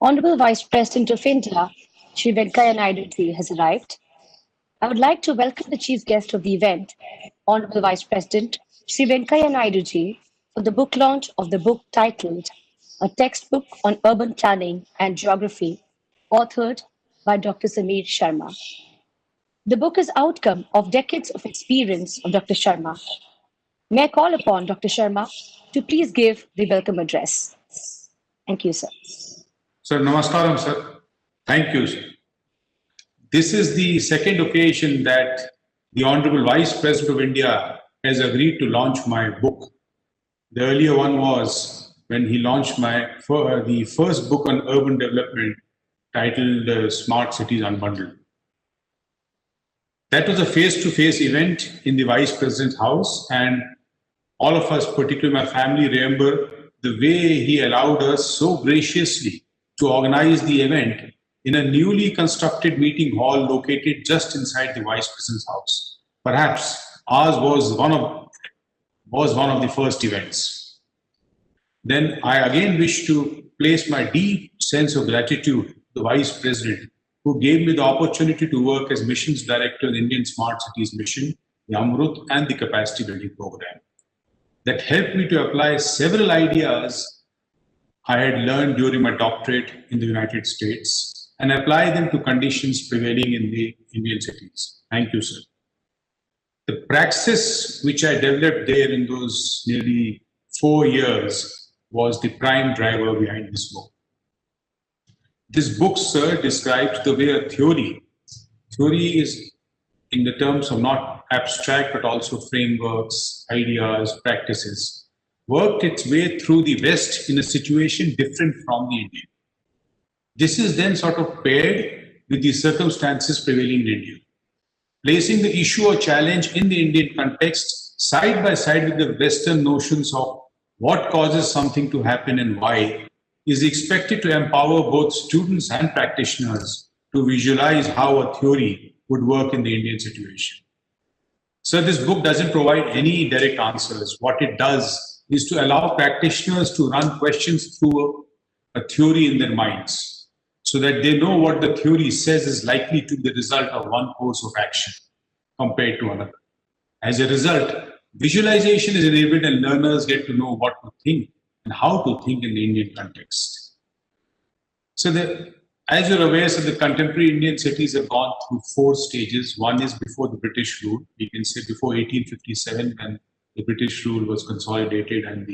Honorable Vice President of India, Shri Venkaiah Naidu ji has arrived. I would like to welcome the chief guest of the event, Honorable Vice President Shri Venkaiah Naidu ji, for the book launch of the book titled A Textbook on Urban Planning and Geography, authored by Dr. Sameer Sharma. The book is outcome of decades of experience of Dr. Sharma. May I call upon Dr. Sharma to please give the welcome address. Thank you, sir. Sir, namaskaram, sir. Thank you, sir. This is the second occasion that the Honorable Vice President of India has agreed to launch my book. The earlier one was when he launched the first book on urban development titled Smart Cities Unbundled. That was a face-to-face event in the Vice President's house, and all of us, particularly my family, remember the way he allowed us so graciously to organize the event in a newly constructed meeting hall located just inside the Vice President's house. Perhaps ours was one of the first events. Then I again wish to place my deep sense of gratitude to the Vice President who gave me the opportunity to work as Missions Director in the Indian Smart Cities Mission, the Amrut and the Capacity Building Program. That helped me to apply several ideas I had learned during my doctorate in the United States and apply them to conditions prevailing in the Indian cities. Thank you, sir. The praxis which I developed there in those nearly 4 years was the prime driver behind this book. This book, sir, describes the way a theory is in the terms of not abstract but also frameworks, ideas, practices, worked its way through the West in a situation different from the Indian. This is then sort of paired with the circumstances prevailing in India, placing the issue or challenge in the Indian context side by side with the Western notions of what causes something to happen and why is expected to empower both students and practitioners to visualize how a theory would work in the Indian situation. So this book doesn't provide any direct answers. What it does is to allow practitioners to run questions through a theory in their minds so that they know what the theory says is likely to be the result of one course of action compared to another. As a result, visualization is enabled and learners get to know what to think and how to think in the Indian context. So as you're aware, so the contemporary Indian cities have gone through 4 stages. One is before the British rule. We can say before 1857 when the British rule was consolidated and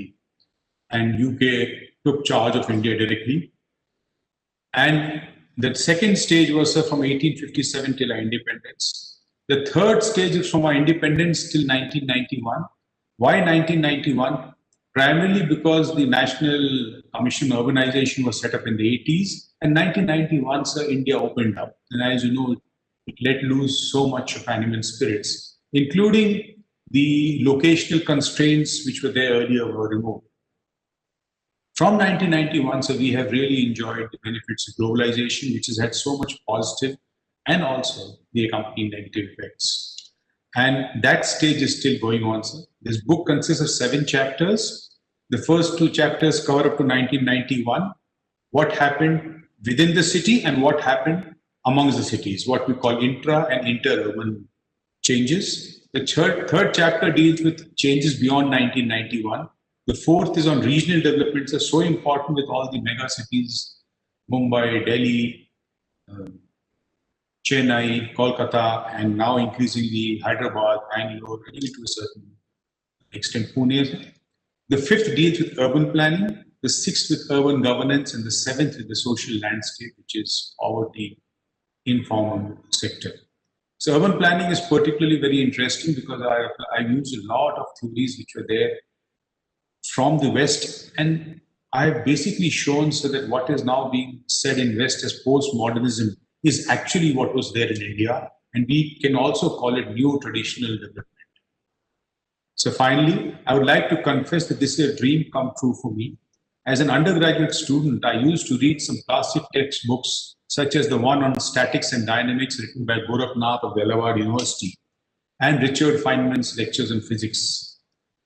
UK took charge of India directly. And the second stage was from 1857 till our independence. The third stage is from our independence till 1991. Why 1991? Primarily because the National Commission on Urbanization was set up in the 80s, and 1991, sir, India opened up. And as you know, it let loose so much of animal spirits, including the locational constraints which were there earlier were removed. From 1991, so we have really enjoyed the benefits of globalization, which has had so much positive and also the accompanying negative effects. And that stage is still going on, sir. This book consists of 7 chapters. The first 2 chapters cover up to 1991, what happened within the city and what happened amongst the cities, what we call intra and inter-urban changes. The third chapter deals with changes beyond 1991. The fourth is on regional developments, are so important with all the mega cities, Mumbai, Delhi, Chennai, Kolkata, and now increasingly Hyderabad, Bangalore, and even to a certain extent Pune. The fifth deals with urban planning, the sixth with urban governance, and the seventh with the social landscape, which is over the informal sector. So urban planning is particularly very interesting because I use a lot of theories which were there from the West, and I have basically shown so that what is now being said in West as postmodernism is actually what was there in India, and we can also call it new traditional development. So finally, I would like to confess that this is a dream come true for me. As an undergraduate student, I used to read some classic textbooks, such as the one on statics and dynamics written by Gorakhnath of Delaware University, and Richard Feynman's lectures on physics.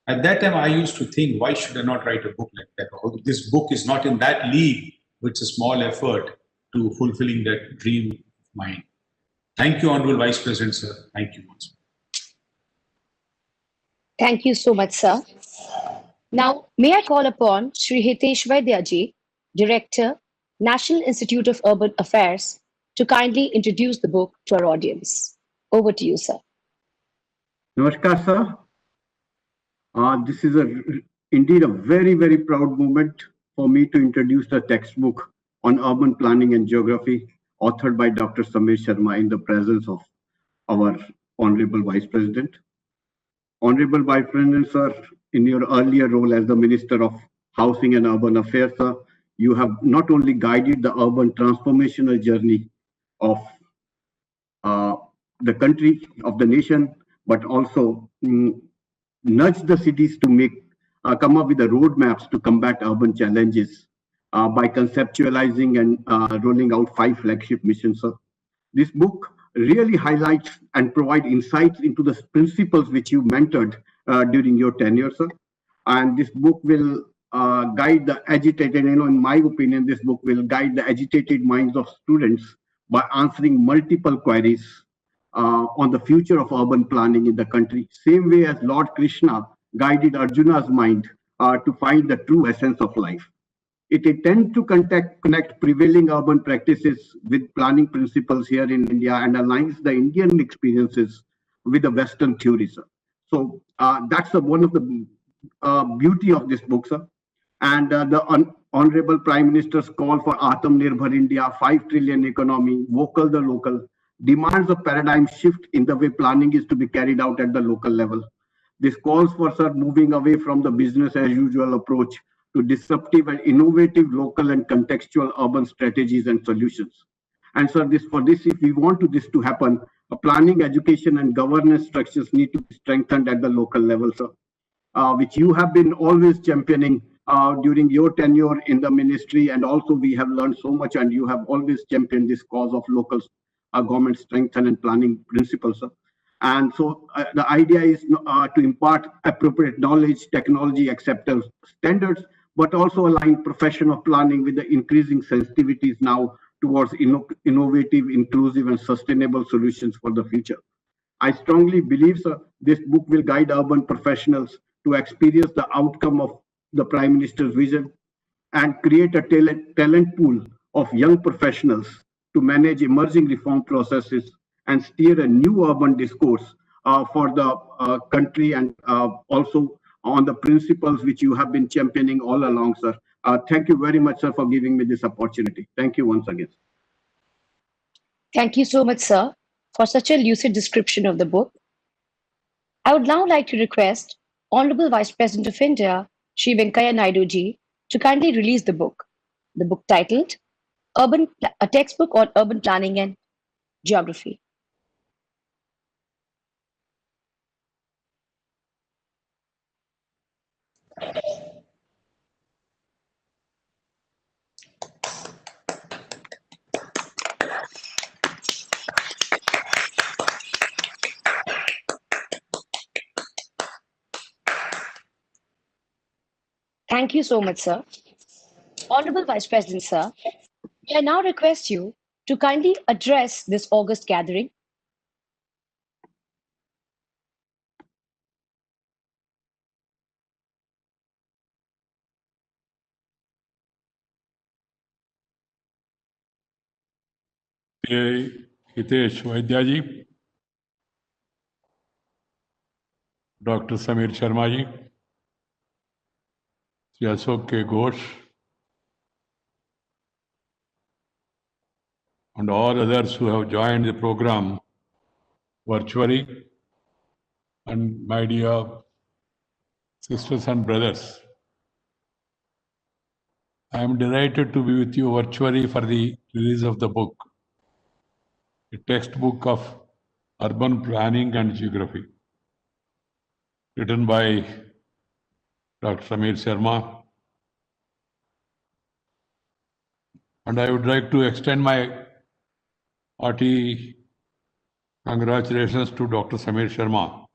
At that time, I used to think, why should I not write a book like that? Or this book is not in that league it's a small effort to fulfilling that dream of mine. Thank you, Honorable Vice President, sir. Thank you once. Thank you so much, sir. Now, may I call upon Sri Hitesh Vaidyaji, Director, National Institute of Urban Affairs, to kindly introduce the book to our audience. Over to you, sir. Namaskar, sir. This is indeed a very, very proud moment for me to introduce the textbook on urban planning and geography, authored by Dr. Samir Sharma in the presence of our Honorable Vice President. Honorable Vice President, sir, in your earlier role as the Minister of Housing and Urban Affairs, sir, you have not only guided the urban transformational journey of the country, of the nation, but also nudge the cities to come up with the roadmaps to combat urban challenges by conceptualizing and rolling out 5 flagship missions. Sir. This book really highlights and provide insights into the principles which you mentored during your tenure, sir. And this book will guide the agitated, in my opinion, this book will guide the agitated minds of students by answering multiple queries on the future of urban planning in the country, same way as Lord Krishna guided Arjuna's mind to find the true essence of life. It intends to connect prevailing urban practices with planning principles here in India and aligns the Indian experiences with the Western theories. So that's one of the beauty of this book, sir. And the Honorable Prime Minister's call for Atmanirbhar India, 5 trillion economy, vocal the local, demands a paradigm shift in the way planning is to be carried out at the local level. This calls for, sir, moving away from the business as usual approach to disruptive and innovative local and contextual urban strategies and solutions. And sir, if we want this to happen, planning, education, and governance structures need to be strengthened at the local level, sir, which you have been always championing during your tenure in the ministry. And also we have learned so much, and you have always championed this cause of local government strengthen and planning principles. Sir. And so the idea is to impart appropriate knowledge, technology, acceptance standards, but also align professional planning with the increasing sensitivities now towards innovative, inclusive, and sustainable solutions for the future. I strongly believe, sir, this book will guide urban professionals to experience the outcome of the Prime Minister's vision and create a talent pool of young professionals to manage emerging reform processes and steer a new urban discourse for the country, and also on the principles which you have been championing all along, sir. Thank you very much, sir, for giving me this opportunity. Thank you once again. Thank you so much, sir, for such a lucid description of the book. I would now like to request Honorable Vice President of India, Sri Venkaiah Naidu ji, to kindly release the book titled A Textbook on Urban Planning and Geography. Thank you so much, sir. Honorable Vice President, sir, may I now request you to kindly address this August gathering. Hitesh Vaidyaji, Dr. Samir Sharma ji, Sri Ashok K. Ghosh, and all others who have joined the program virtually, and my dear sisters and brothers. I am delighted to be with you virtually for the release of the book, a textbook of urban planning and geography, written by Dr. Samir Sharma. And I would like to extend my hearty congratulations to Dr. Samir Sharma,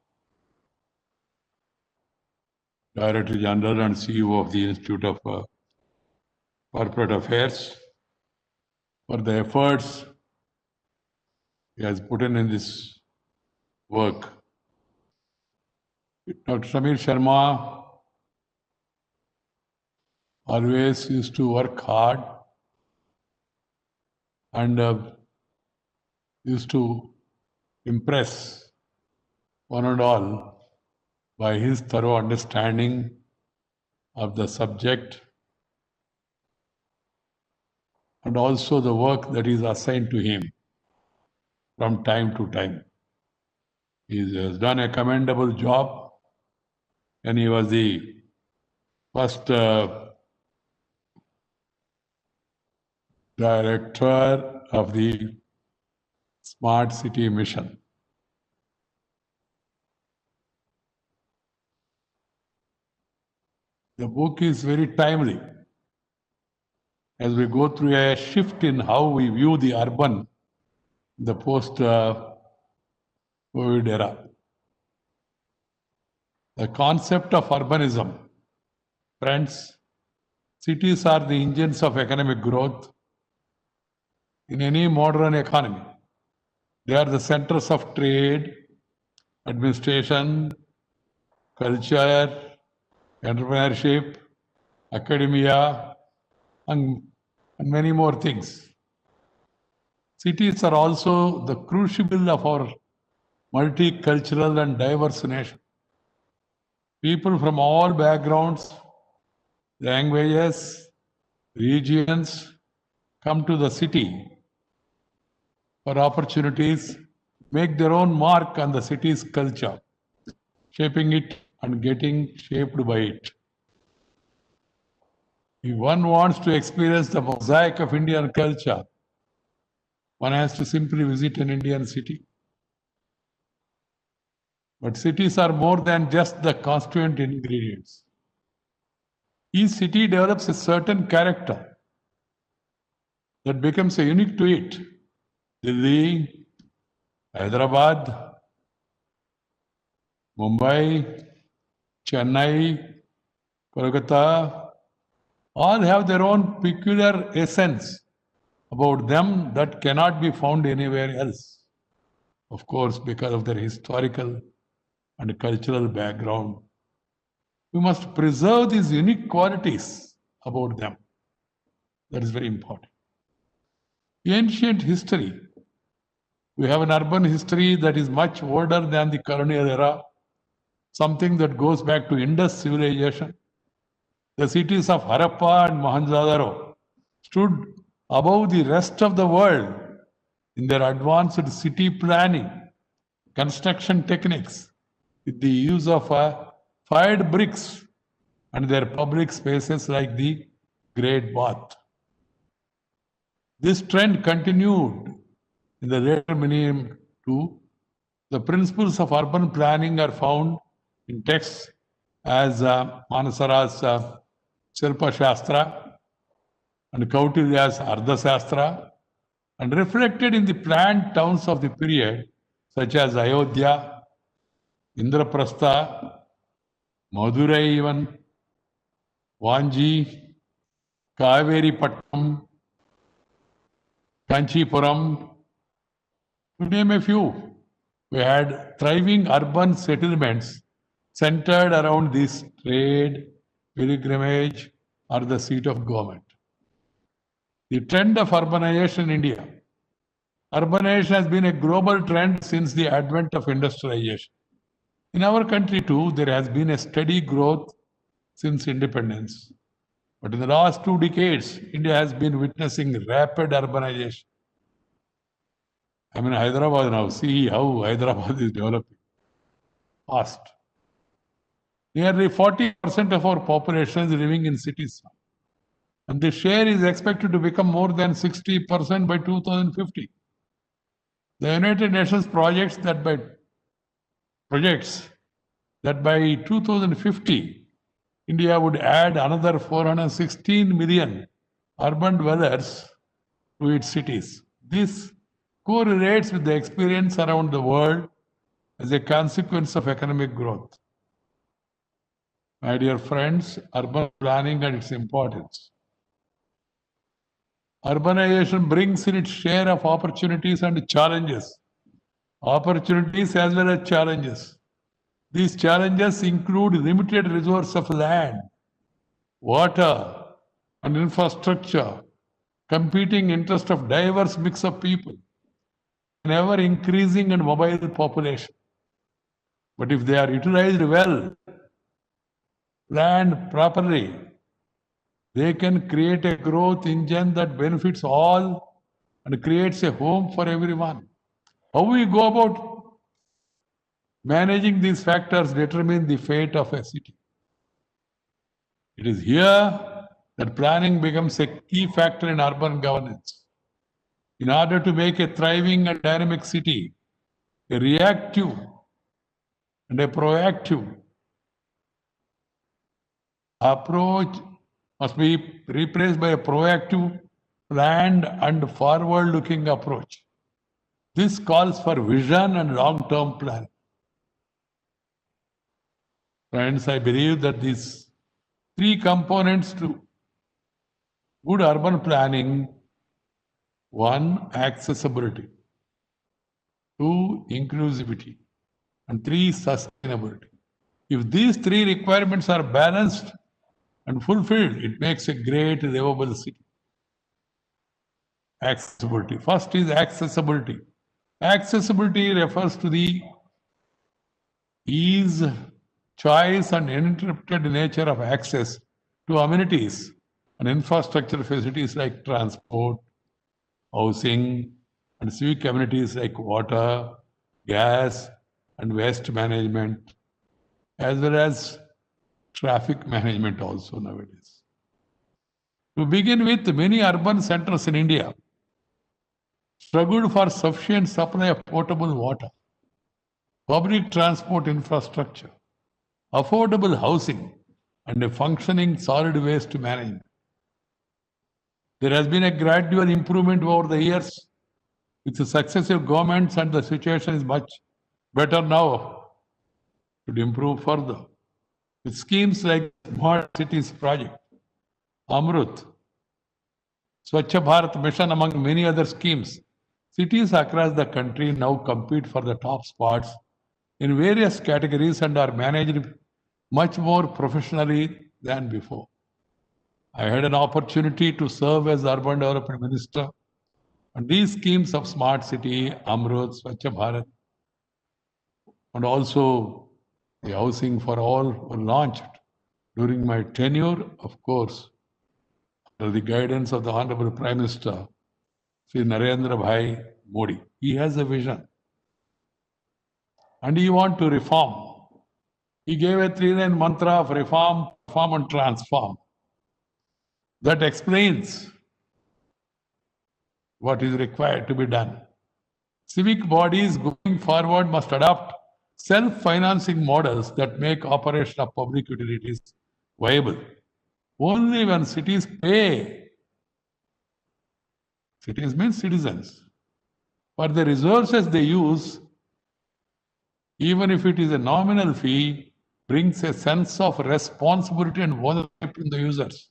Director General and CEO of the Institute of Corporate Affairs, for the efforts he has put in this work. Dr. Samir Sharma always used to work hard and used to impress one and all by his thorough understanding of the subject and also the work that is assigned to him from time to time. He has done a commendable job, and he was the first director of the Smart City Mission. The book is very timely as we go through a shift in how we view the urban, the post-COVID era. The concept of urbanism. Friends, cities are the engines of economic growth in any modern economy. They are the centers of trade, administration, culture, entrepreneurship, academia, and many more things. Cities are also the crucible of our multicultural and diverse nation. People from all backgrounds, languages, regions come to the city for opportunities, make their own mark on the city's culture, shaping it and getting shaped by it. If one wants to experience the mosaic of Indian culture, one has to simply visit an Indian city. But cities are more than just the constituent ingredients. Each city develops a certain character that becomes unique to it. Delhi, Hyderabad, Mumbai, Chennai, Kolkata, all have their own peculiar essence about them that cannot be found anywhere else. Of course, because of their historical and cultural background. We must preserve these unique qualities about them. That is very important. Ancient history. We have an urban history that is much older than the colonial era, something that goes back to Indus civilization. The cities of Harappa and Mohenjo-daro stood above the rest of the world in their advanced city planning, construction techniques, with the use of fired bricks and their public spaces like the Great Bath. This trend continued in the later millennium too. The principles of urban planning are found in texts as Manasara's Shilpa Shastra and Kautilya's Ardha Shastra, and reflected in the planned towns of the period such as Ayodhya, Indraprastha, Madurai even, Vanji, Kaveri Pattam, Kanchipuram, to name a few. We had thriving urban settlements centered around this trade, pilgrimage, or the seat of government. The trend of urbanization in India. Urbanization has been a global trend since the advent of industrialization. In our country too, there has been a steady growth since independence. But in the last 2 decades, India has been witnessing rapid urbanization. I'm in Hyderabad now. See how Hyderabad is developing fast. Nearly 40% of our population is living in cities. And the share is expected to become more than 60% by 2050. The United Nations projects that by 2050, India would add another 416 million urban dwellers to its cities. This correlates with the experience around the world as a consequence of economic growth. My dear friends, urban planning and its importance. Urbanization brings in its share of opportunities and challenges. Opportunities as well as challenges. These challenges include limited resource of land, water, and infrastructure, competing interest of diverse mix of people, an ever increasing and mobile population. But if they are utilized well, planned properly, they can create a growth engine that benefits all and creates a home for everyone. How we go about managing these factors determine the fate of a city. It is here that planning becomes a key factor in urban governance. In order to make a thriving and dynamic city, a reactive and a proactive approach must be replaced by a proactive, planned, and forward-looking approach. This calls for vision and long-term planning. Friends, I believe that these three components to good urban planning: one, accessibility; two, inclusivity; and three, sustainability. If these three requirements are balanced and fulfilled, it makes a great livable city. Accessibility. First is accessibility. Accessibility refers to the ease, choice, and uninterrupted nature of access to amenities and infrastructure facilities like transport, housing, and civic amenities like water, gas, and waste management, as well as traffic management also nowadays. To begin with, many urban centers in India struggled for sufficient supply of potable water, public transport infrastructure, affordable housing, and a functioning solid waste management. There has been a gradual improvement over the years with the successive governments, and the situation is much better now. To improve further with schemes like Smart Cities Project, Amrut, Swachh Bharat Mission, among many other schemes. Cities across the country now compete for the top spots in various categories and are managed much more professionally than before. I had an opportunity to serve as Urban Development Minister, and these schemes of Smart City, Amrut, Swachh Bharat, and also the Housing for All were launched during my tenure, of course, under the guidance of the Honorable Prime Minister, Sri Narendra Bhai Modi. He has a vision and he wants to reform. He gave a 3-line mantra of reform, perform, and transform. That explains what is required to be done. Civic bodies going forward must adopt self-financing models that make operation of public utilities viable. Only when cities pay, cities means citizens, for the resources they use, even if it is a nominal fee, brings a sense of responsibility and ownership in the users.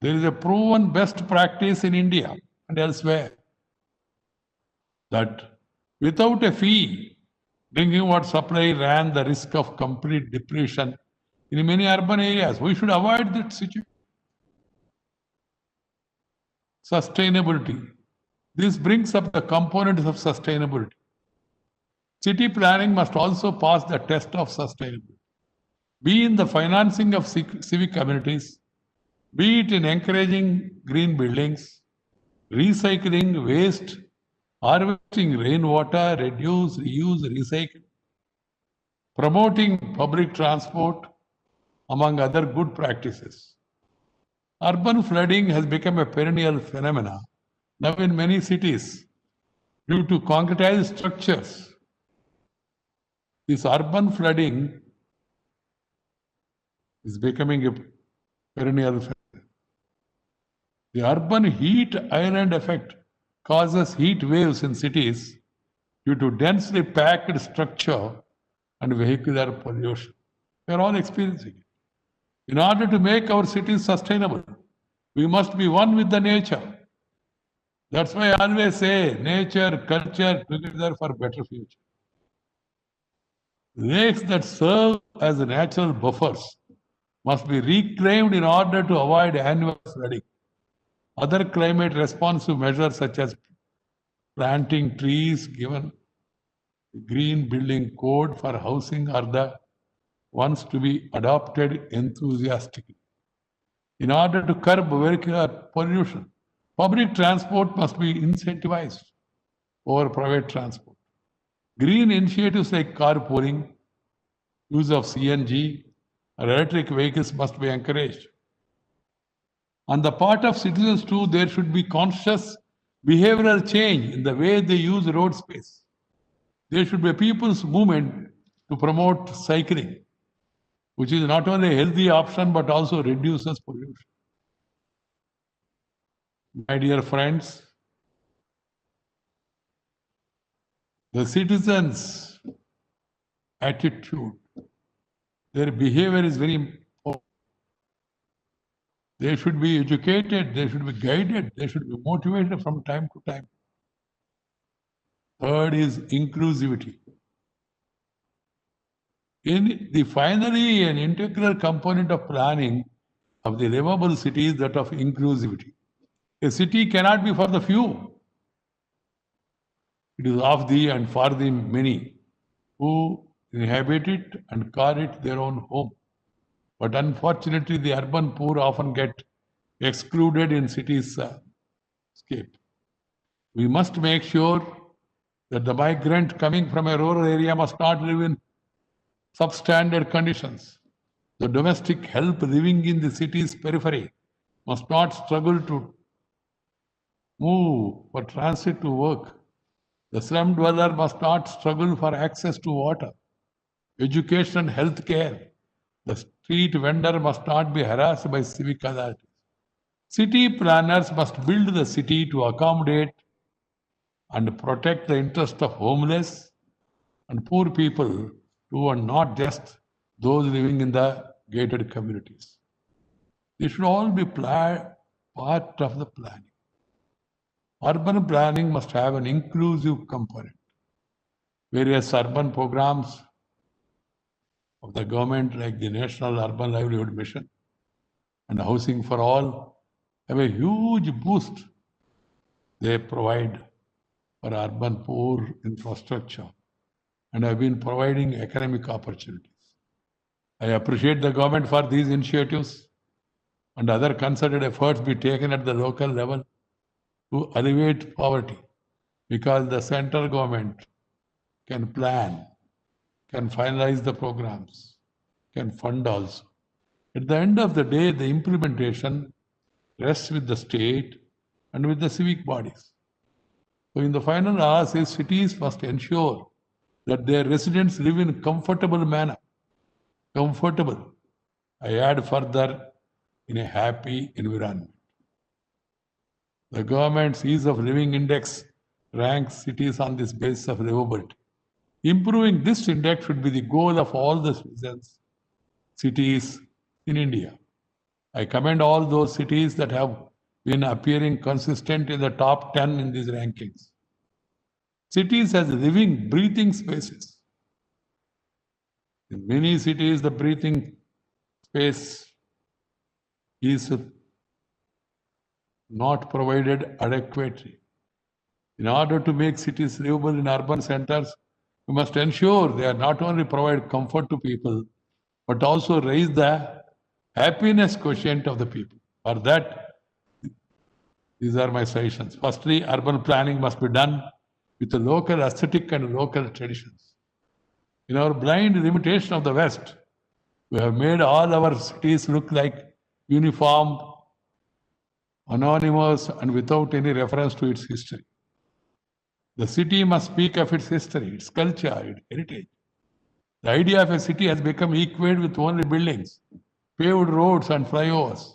There is a proven best practice in India and elsewhere that without a fee, drinking water supply ran the risk of complete depletion in many urban areas. We should avoid that situation. Sustainability. This brings up the components of sustainability. City planning must also pass the test of sustainability, be in the financing of civic communities, be it in encouraging green buildings, recycling waste, harvesting rainwater, reduce, reuse, recycle, promoting public transport, among other good practices. Urban flooding has become a perennial phenomenon now in many cities due to concretized structures. This urban flooding is becoming a perennial phenomenon. The urban heat island effect causes heat waves in cities due to densely packed structure and vehicular pollution. We are all experiencing it. In order to make our cities sustainable, We must be one with the nature. That's why I always say nature, culture together for better future. Lakes that serve as natural buffers must be reclaimed in order to avoid annual flooding. Other climate responsive measures such as planting trees, given green building code for housing are the ones to be adopted enthusiastically. In order to curb vehicular pollution, public transport must be incentivized over private transport. Green initiatives like carpooling, use of CNG, or electric vehicles must be encouraged. On the part of citizens too, there should be conscious behavioral change in the way they use road space. There should be a people's movement to promote cycling, which is not only a healthy option but also reduces pollution. My dear friends, the citizens' attitude, their behavior is very important. They should be educated, they should be guided, they should be motivated from time to time. Third is inclusivity. Finally, an integral component of planning of the livable city is that of inclusivity. A city cannot be for the few. It is of the and for the many who inhabit it and call it their own home. But unfortunately, the urban poor often get excluded in cities' scape. We must make sure that the migrant coming from a rural area must not live in substandard conditions. The domestic help living in the city's periphery must not struggle to move for transit to work. The slum dweller must not struggle for access to water, education, and health care. The street vendor must not be harassed by civic authorities. City planners must build the city to accommodate and protect the interest of homeless and poor people too, and not just those living in the gated communities. They should all be part of the planning. Urban planning must have an inclusive component. Various urban programs of the government, like the National Urban Livelihood Mission and Housing for All, have a huge boost they provide for urban poor infrastructure and have been providing economic opportunities. I appreciate the government for these initiatives and other concerted efforts be taken at the local level to alleviate poverty, because the central government can plan, can finalize the programs, can fund also. At the end of the day, the implementation rests with the state and with the civic bodies. So in the final analysis, cities must ensure that their residents live in a comfortable manner. Comfortable, I add further, in a happy environment. The government's ease of living index ranks cities on this basis of livability. Improving this index should be the goal of all the citizens, cities in India. I commend all those cities that have been appearing consistent in the top 10 in these rankings. Cities as living, breathing spaces. In many cities, the breathing space is not provided adequately. In order to make cities livable in urban centers, we must ensure they are not only provide comfort to people, but also raise the happiness quotient of the people. For that, these are my suggestions. Firstly, urban planning must be done with the local aesthetic and local traditions. In our blind limitation of the West, we have made all our cities look like uniform, anonymous, and without any reference to its history. The city must speak of its history, its culture, its heritage. The idea of a city has become equated with only buildings, paved roads, and flyovers.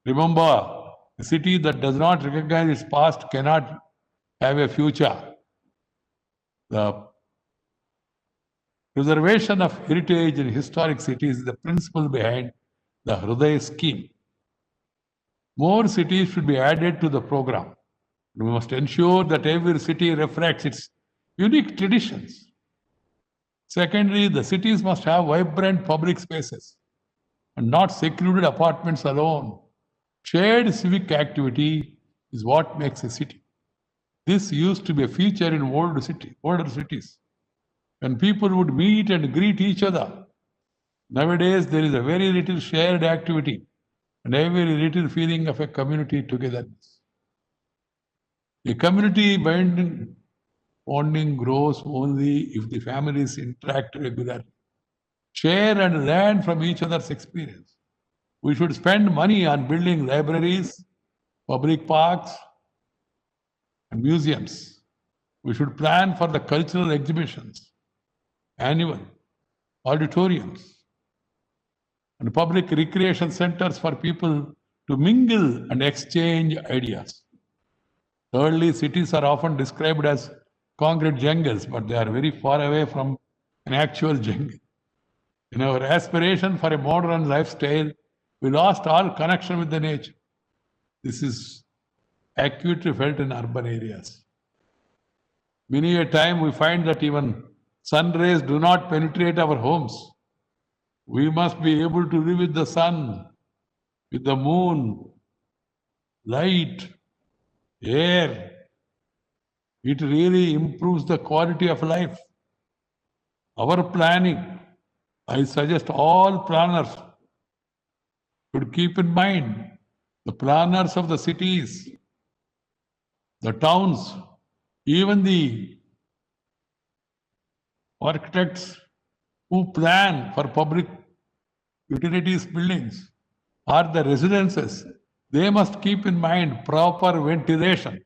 Remember, a city that does not recognize its past cannot have a future. The preservation of heritage in historic cities is the principle behind the Hriday scheme. More cities should be added to the program. We must ensure that every city reflects its unique traditions. Secondly, the cities must have vibrant public spaces and not secluded apartments alone. Shared civic activity is what makes a city. This used to be a feature in older cities, when people would meet and greet each other. Nowadays, there is a very little shared activity and a very little feeling of a community togetherness. A community bonding grows only if the families interact regularly, share and learn from each other's experience. We should spend money on building libraries, public parks, and museums. We should plan for the cultural exhibitions, annual auditoriums, and public recreation centers for people to mingle and exchange ideas. Thirdly, cities are often described as concrete jungles, but they are very far away from an actual jungle. In our aspiration for a modern lifestyle, we lost all connection with the nature. This is acutely felt in urban areas. Many a time we find that even sun rays do not penetrate our homes. We must be able to live with the sun, with the moon, light, air. It really improves the quality of life. Our planning, I suggest all planners should keep in mind the planners of the cities, the towns, even the architects who plan for public utilities buildings or the residences, they must keep in mind proper ventilation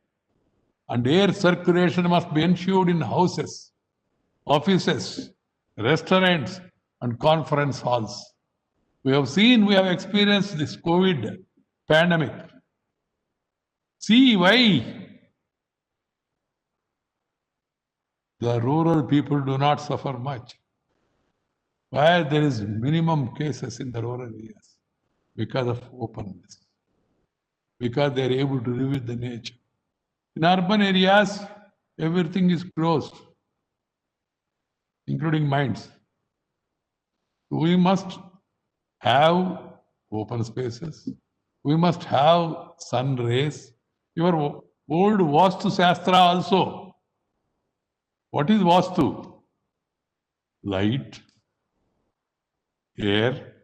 and air circulation must be ensured in houses, offices, restaurants, and conference halls. We have experienced this COVID pandemic. See why the rural people do not suffer much. Why there is minimum cases in the rural areas? Because of openness. Because they are able to live with the nature. In urban areas, everything is closed, including minds. We must have open spaces. We must have sun rays. Your old Vastu Shastra also. What is Vastu? Light, air,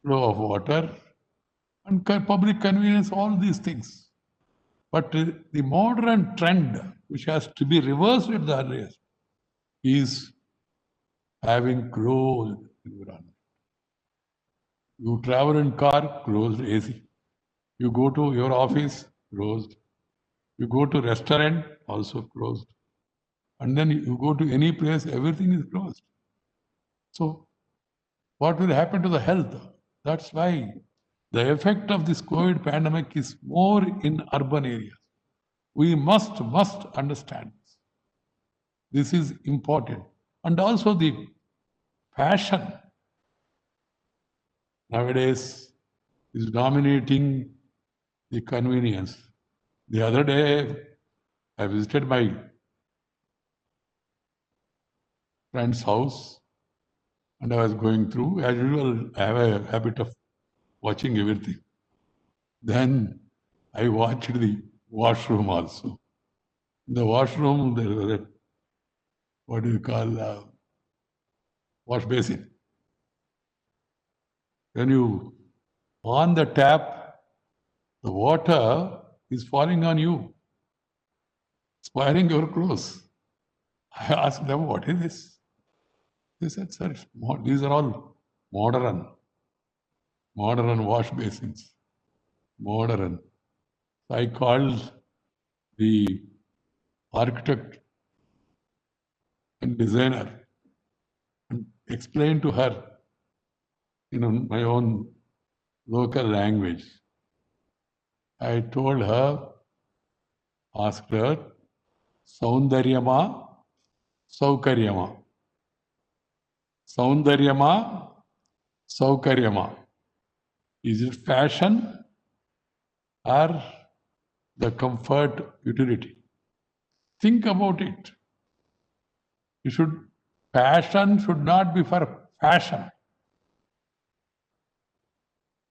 flow of water, and public convenience, all these things. But the modern trend, which has to be reversed at the earliest, is having closed environment. You travel in car, closed AC. You go to your office, closed. You go to restaurant, also closed. And then you go to any place, everything is closed. So what will happen to the health? That's why the effect of this COVID pandemic is more in urban areas. We must understand this. This is important. And also the fashion nowadays is dominating the convenience. The other day, I visited my friend's house and I was going through. As usual, I have a habit of watching everything. Then I watched the washroom also. In the washroom, there was a, what do you call, wash basin. When you on the tap, the water is falling on you, spoiling your clothes. I asked them, what is this? They said, sir, these are all modern wash basins. Modern. So I called the architect and designer and explained to her in my own local language. I told her, asked her, Saundaryama, Saukaryama. Saundaryama, Saukaryama. Is it fashion or the comfort utility. Think about it. Passion should not be for fashion.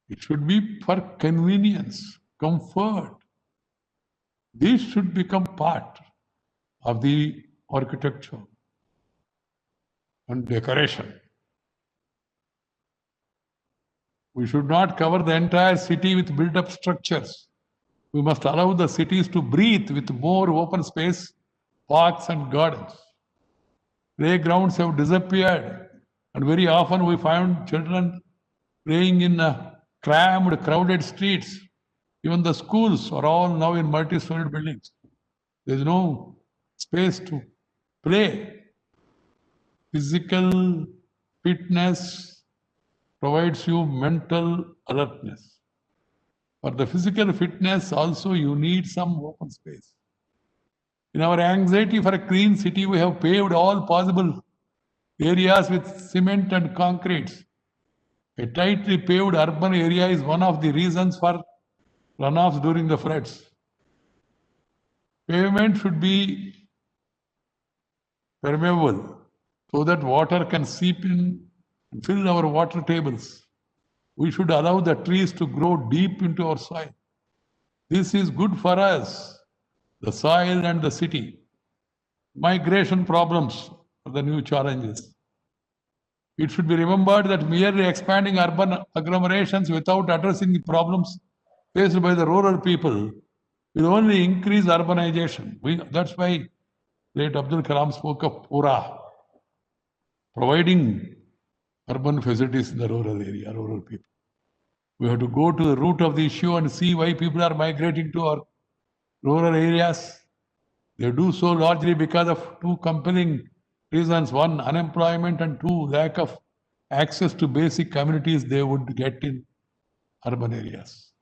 It should be for convenience, comfort. This should become part of the architecture and decoration. We should not cover the entire city with built-up structures. We must allow the cities to breathe with more open space, parks and gardens. Playgrounds have disappeared, and very often we find children playing in crammed, crowded streets. Even the schools are all now in multi-story buildings. There is no space to play. Physical fitness provides you mental alertness. For the physical fitness also you need some open space. In our anxiety for a clean city, we have paved all possible areas with cement and concrete. A tightly paved urban area is one of the reasons for runoffs during the floods. Pavement should be permeable so that water can seep in and fill our water tables. We should allow the trees to grow deep into our soil. This is good for us, the soil and the city. Migration problems are the new challenges. It should be remembered that merely expanding urban agglomerations without addressing the problems faced by the rural people will only increase urbanization. That's why late Abdul Kalam spoke of Pura, providing urban facilities in the rural area, rural people. We have to go to the root of the issue and see why people are migrating to our rural areas. They do so largely because of two compelling reasons. One, unemployment, and two, lack of access to basic communities they would get in urban areas.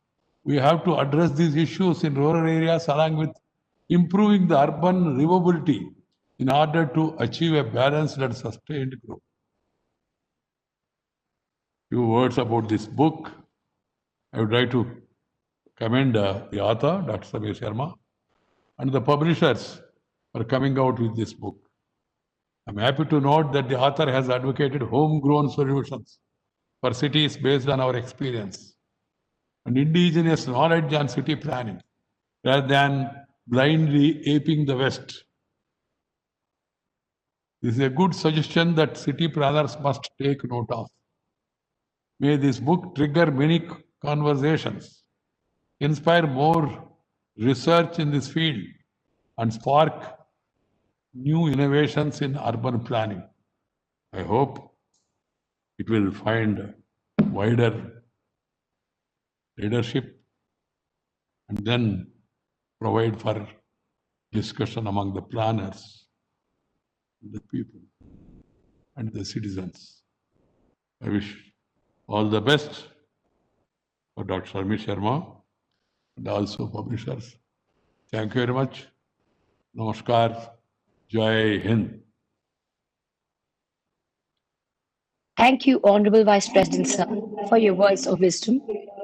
We have to address these issues in rural areas along with improving the urban livability in order to achieve a balanced and sustained growth. Few words about this book. I would like to commend the author, Dr. Samir Sharma, and the publishers for coming out with this book. I'm happy to note that the author has advocated homegrown solutions for cities based on our experience and indigenous knowledge on city planning, rather than blindly aping the West. This is a good suggestion that city planners must take note of. May this book trigger many conversations, inspire more research in this field, and spark new innovations in urban planning. I hope it will find wider leadership and then provide for discussion among the planners, the people, and the citizens. I wish all the best for Dr. Samir Sharma and also publishers. Thank you very much. Namaskar. Jai Hind. Thank you, Honorable Vice President, sir, for your words of wisdom.